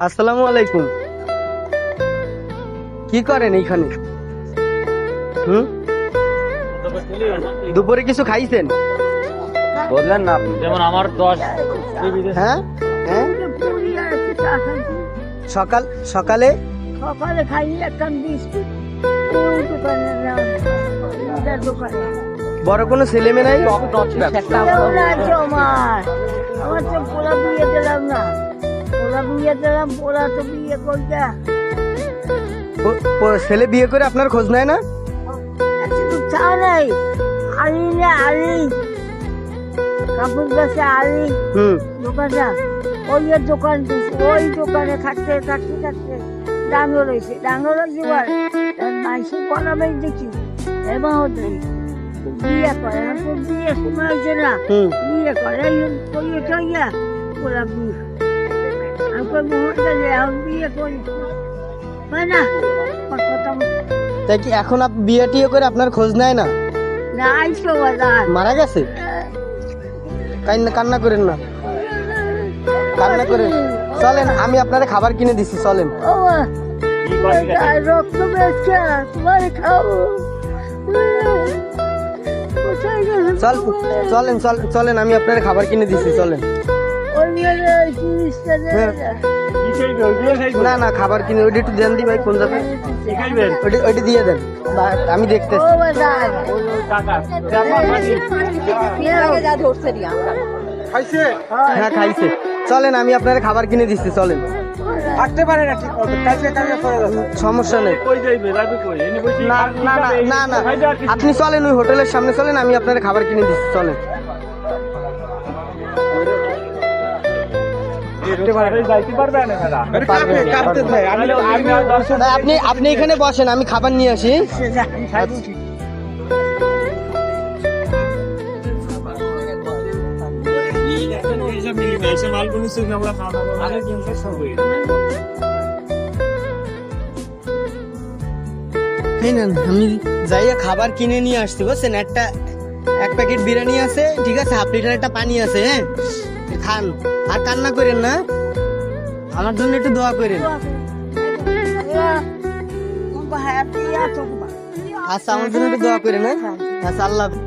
আসসালামু আলাইকুম। কি করেন এইখানে? দুপুরে কিছু খাইছেন? বললেন না আপনি, যেমন আমার 10 হ্যাঁ হ্যাঁ, সকালে সকালে খাই একটা বিস্কুট দোকানে বড় কোনো ছেলে মেয়ে নাই? আমার আমার তো পোলা বিয়ে দিলাম না, পোলা বিয়ে দিলাম, পোলা তো বিয়ে করতে ছেলে বিয়ে করে আপনার খোঁজ নেয় না? চা নেই। আলি না আলি কাপড় বেচে আলি দোকানটা, ওই দোকান ওই দোকানে থাকতে থাকতে থাকতে ডাঙ্গর হয়েছে, ডাঙ্গর জীবন মাইসে পড়াবে দেখি এবার হতে বিয়ে করে। এখন তো বিয়ে সময় হয়েছে না, বিয়ে করে করিয়ে ঠইয়া ওরা বিয়ে আমি কই মুহূর্তে যে এখন বিয়ে করি হয় না কথা তাই কি এখন বিয়ে টিয়ে করে আপনার খোঁজ নেয় না? না আইসো বাজার মারা গেছে? কান্না করেন না, কান্না করেন। চলেন আমি আপনার খাবার কিনে দিচ্ছি, চলেন। ও রক্ত বেচছে তোমার খাবো। চল চলেন চলেন আমি আপনার খাবার কিনে দিচ্ছি, চলেন। না না খাবার কিনে ওইটা একটু দেন দি ভাই, কোন যাবে ওইটা দিয়ে দেন, আমি দেখতেছি। হ্যাঁ খাইছে, চলেন আমি আপনার খাবার কিনে দিচ্ছি, চলেন। আসতে পারে না, ঠিক মতো কাছে সমস্যা নেই। না না না না না, আপনি চলেন ওই হোটেলের সামনে চলেন, আমি আপনার খাবার কিনে দিচ্ছি, চলেন। আপনি আপনি এখানে বসেন, আমি খাবার নিয়ে আসি। আমি যাইয়া খাবার কিনে নিয়ে আসছি, বুঝছেন। এক প্যাকেট বিরিয়ানি আছে, ঠিক আছে, হাফ লিটার একটা পানি আছে, হ্যাঁ খান। আর কান্না করেন না, আমার জন্য একটু দোয়া করেন। আচ্ছা আমার জন্য একটু দোয়া করেন, হ্যাঁ। আচ্ছা আল্লাহ হাফেজ।